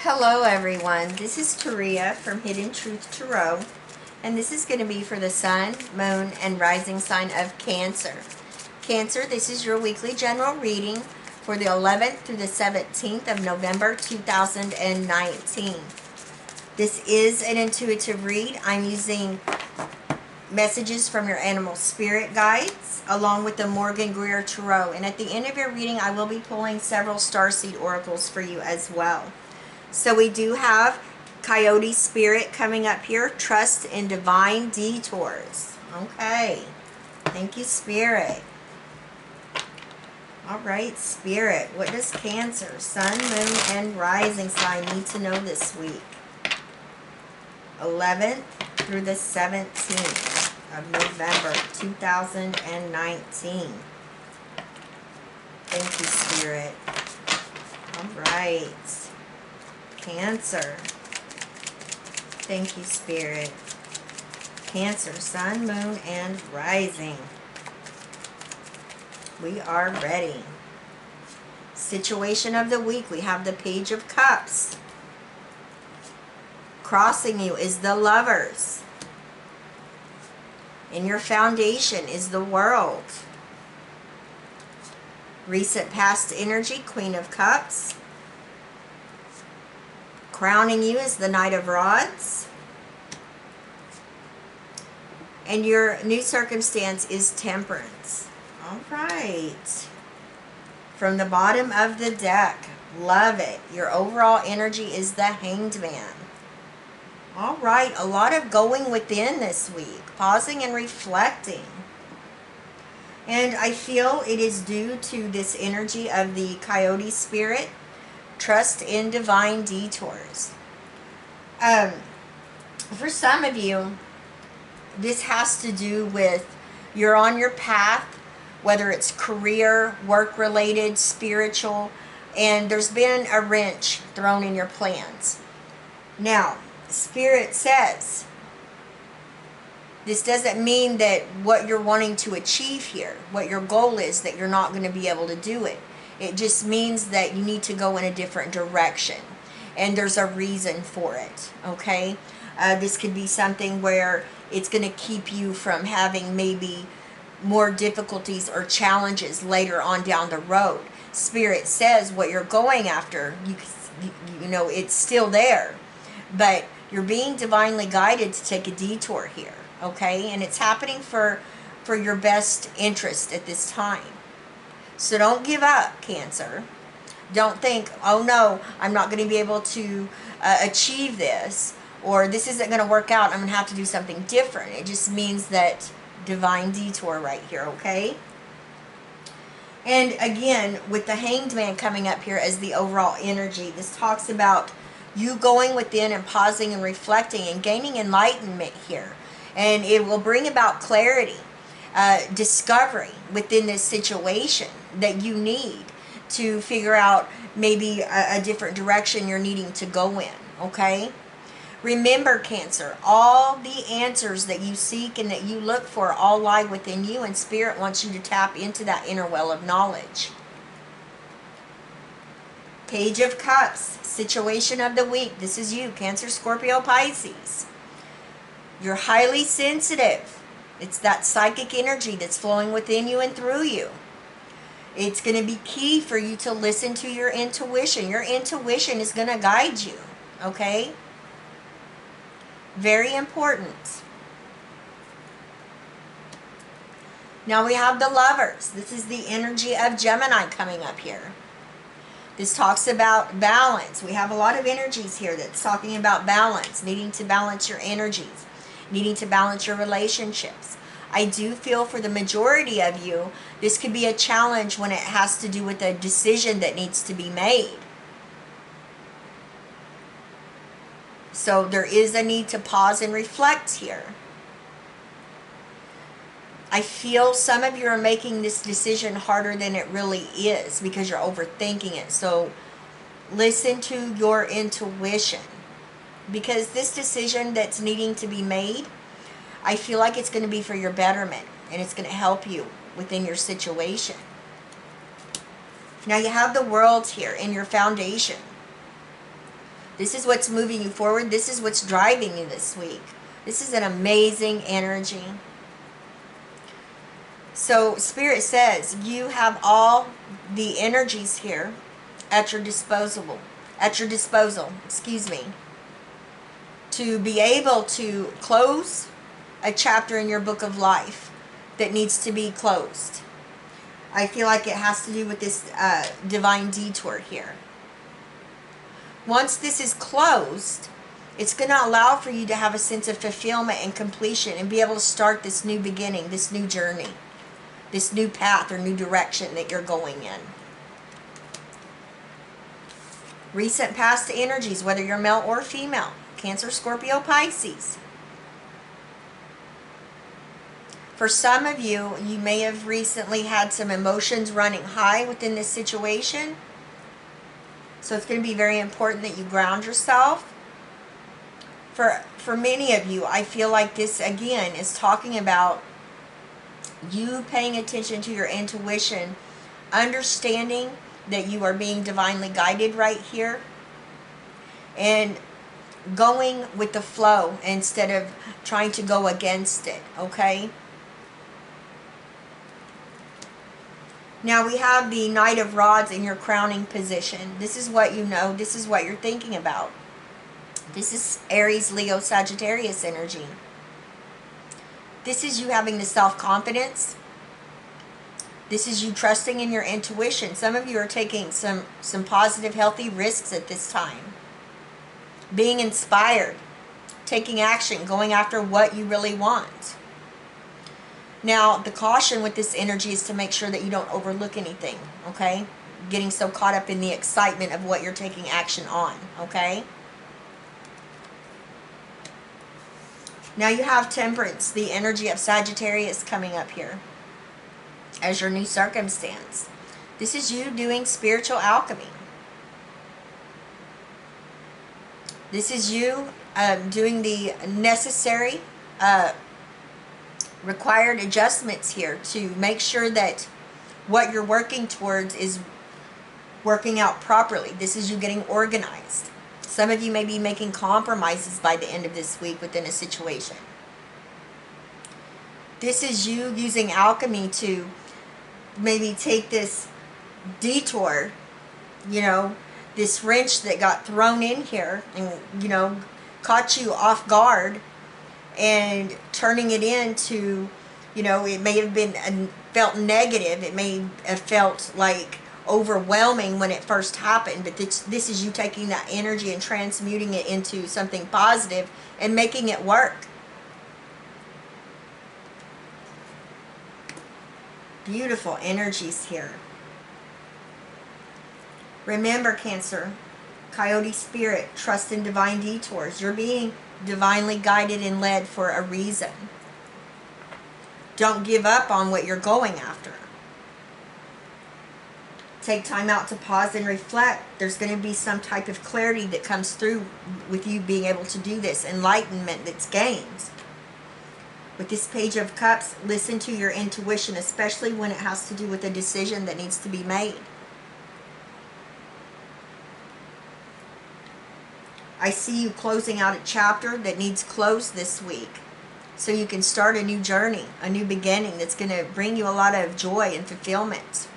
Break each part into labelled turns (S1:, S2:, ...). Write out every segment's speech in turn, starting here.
S1: Hello everyone, this is Taria from Hidden Truth Tarot, and this is going to be for the Sun, Moon, and Rising sign of Cancer. Cancer, this is your weekly general reading for the 11th through the 17th of November 2019. This is an intuitive read. I'm using messages from your animal spirit guides along with the Morgan Greer Tarot, and at the end of your reading I will be pulling several starseed oracles for you as well. So we do have Coyote Spirit coming up here. Trust in divine detours. Okay. Thank you, Spirit. All right, Spirit. What does Cancer, Sun, Moon, and Rising sign need to know this week? 11th through the 17th of November 2019. Thank you, Spirit. All right. Cancer. Thank you, Spirit. Cancer, Sun, Moon, and Rising. We are ready. Situation of the week. We have the Page of Cups. Crossing you is the Lovers. In your foundation is the World. Recent past energy, Queen of Cups. Crowning you is the Knight of Rods. And your new circumstance is Temperance. All right. From the bottom of the deck, love it. Your overall energy is the Hanged Man. All right, a lot of going within this week, pausing and reflecting. And I feel it is due to this energy of the Coyote Spirit. Trust in divine detours. For some of you, this has to do with you're on your path, whether it's career, work-related, spiritual, and there's been a wrench thrown in your plans. Now, Spirit says, this doesn't mean that what you're wanting to achieve here, what your goal is, that you're not going to be able to do it. It just means that you need to go in a different direction. And there's a reason for it, okay? This could be something where it's going to keep you from having maybe more difficulties or challenges later on down the road. Spirit says what you're going after, you know, it's still there. But you're being divinely guided to take a detour here, okay? And it's happening for your best interest at this time. So don't give up, Cancer. Don't think, oh no, I'm not going to be able to achieve this, or this isn't going to work out, I'm going to have to do something different. It just means that divine detour right here, okay? And again, with the Hanged Man coming up here as the overall energy, this talks about you going within and pausing and reflecting and gaining enlightenment here. And it will bring about clarity. Discovery within this situation that you need to figure out maybe a different direction you're needing to go in, okay? Remember, Cancer, all the answers that you seek and that you look for all lie within you, and Spirit wants you to tap into that inner well of knowledge. Page of Cups, situation of the week. This is you, Cancer, Scorpio, Pisces. You're highly sensitive. It's that psychic energy that's flowing within you and through you. It's going to be key for you to listen to your intuition. Your intuition is going to guide you, okay? Very important. Now we have the Lovers. This is the energy of Gemini coming up here. This talks about balance. We have a lot of energies here that's talking about balance, needing to balance your energies, needing to balance your relationships. I do feel for the majority of you, this could be a challenge when it has to do with a decision that needs to be made. So there is a need to pause and reflect here. I feel some of you are making this decision harder than it really is because you're overthinking it. So listen to your intuition, because this decision that's needing to be made, I feel like it's going to be for your betterment, and it's going to help you within your situation. Now you have the World here in your foundation. This is what's moving you forward. This is what's driving you this week. This is an amazing energy. So Spirit says you have all the energies here at your disposal, excuse me, to be able to close a chapter in your book of life that needs to be closed. I feel like it has to do with this divine detour here. Once this is closed, it's going to allow for you to have a sense of fulfillment and completion and be able to start this new beginning, this new journey, this new path or new direction that you're going in. Recent past energies, whether you're male or female, Cancer, Scorpio, Pisces. For some of you, you may have recently had some emotions running high within this situation. So it's going to be very important that you ground yourself. For many of you, I feel like this, again, is talking about you paying attention to your intuition, understanding that you are being divinely guided right here, and going with the flow instead of trying to go against it, okay? Now we have the Knight of Rods in your crowning position. This is what you know. This is what you're thinking about. This is Aries, Leo, Sagittarius energy. This is you having the self-confidence. This is you trusting in your intuition. Some of you are taking some positive, healthy risks at this time. Being inspired. Taking action. Going after what you really want. Now, the caution with this energy is to make sure that you don't overlook anything, okay? Getting so caught up in the excitement of what you're taking action on, okay? Now you have Temperance, the energy of Sagittarius coming up here as your new circumstance. This is you doing spiritual alchemy. This is you doing the necessary required adjustments here to make sure that what you're working towards is working out properly. This is you getting organized. Some of you may be making compromises by the end of this week within a situation. This is you using alchemy to maybe take this detour, you know, this wrench that got thrown in here and, you know, caught you off guard, and turning it into, you know, it may have been felt negative. It may have felt like overwhelming when it first happened, but this is you taking that energy and transmuting it into something positive and making it work. Beautiful energies here. Remember, Cancer, Coyote Spirit, trust in divine detours. You're being divinely guided and led for a reason. Don't give up on what you're going after. Take time out to pause and reflect. There's going to be some type of clarity that comes through with you being able to do this. Enlightenment that's gained. With this Page of Cups, listen to your intuition, especially when it has to do with a decision that needs to be made. I see you closing out a chapter that needs closed this week. So you can start a new journey, a new beginning that's going to bring you a lot of joy and fulfillment.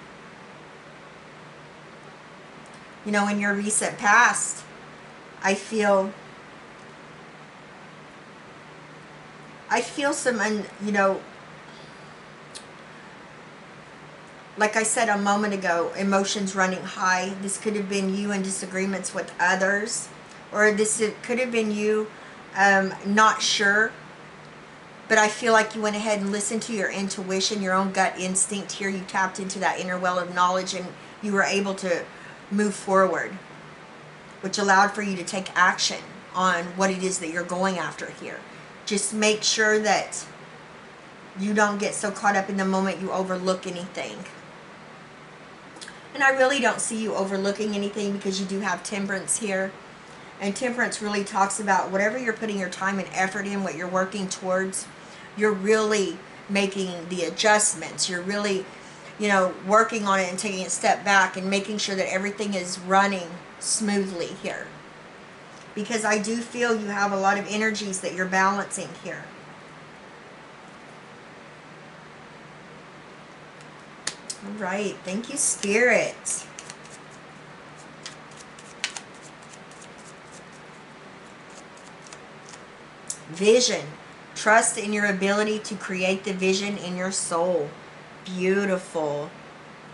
S1: You know, in your recent past, I feel some, you know, like I said a moment ago, emotions running high. This could have been you in disagreements with others. Or this could have been you not sure. But I feel like you went ahead and listened to your intuition, your own gut instinct here. You tapped into that inner well of knowledge and you were able to move forward, which allowed for you to take action on what it is that you're going after here. Just make sure that you don't get so caught up in the moment you overlook anything. And I really don't see you overlooking anything because you do have Temperance here. And Temperance really talks about whatever you're putting your time and effort in, what you're working towards, you're really making the adjustments. You're really, you know, working on it and taking a step back and making sure that everything is running smoothly here. because I do feel you have a lot of energies that you're balancing here. All right. Thank you, Spirit. Vision. Trust in your ability to create the vision in your soul. Beautiful.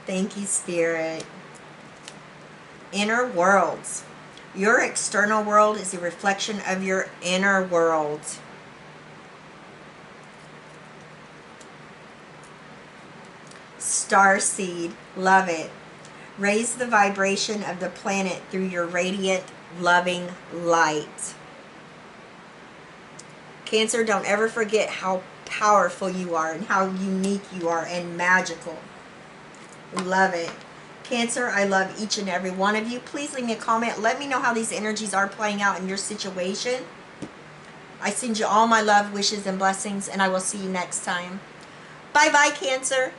S1: Thank you, Spirit. Inner worlds. Your external world is a reflection of your inner world. Starseed. Love it. Raise the vibration of the planet through your radiant, loving light. Cancer, don't ever forget how powerful you are and how unique you are and magical. Love it. Cancer, I love each and every one of you. Please leave me a comment. Let me know how these energies are playing out in your situation. I send you all my love, wishes, and blessings, and I will see you next time. Bye-bye, Cancer.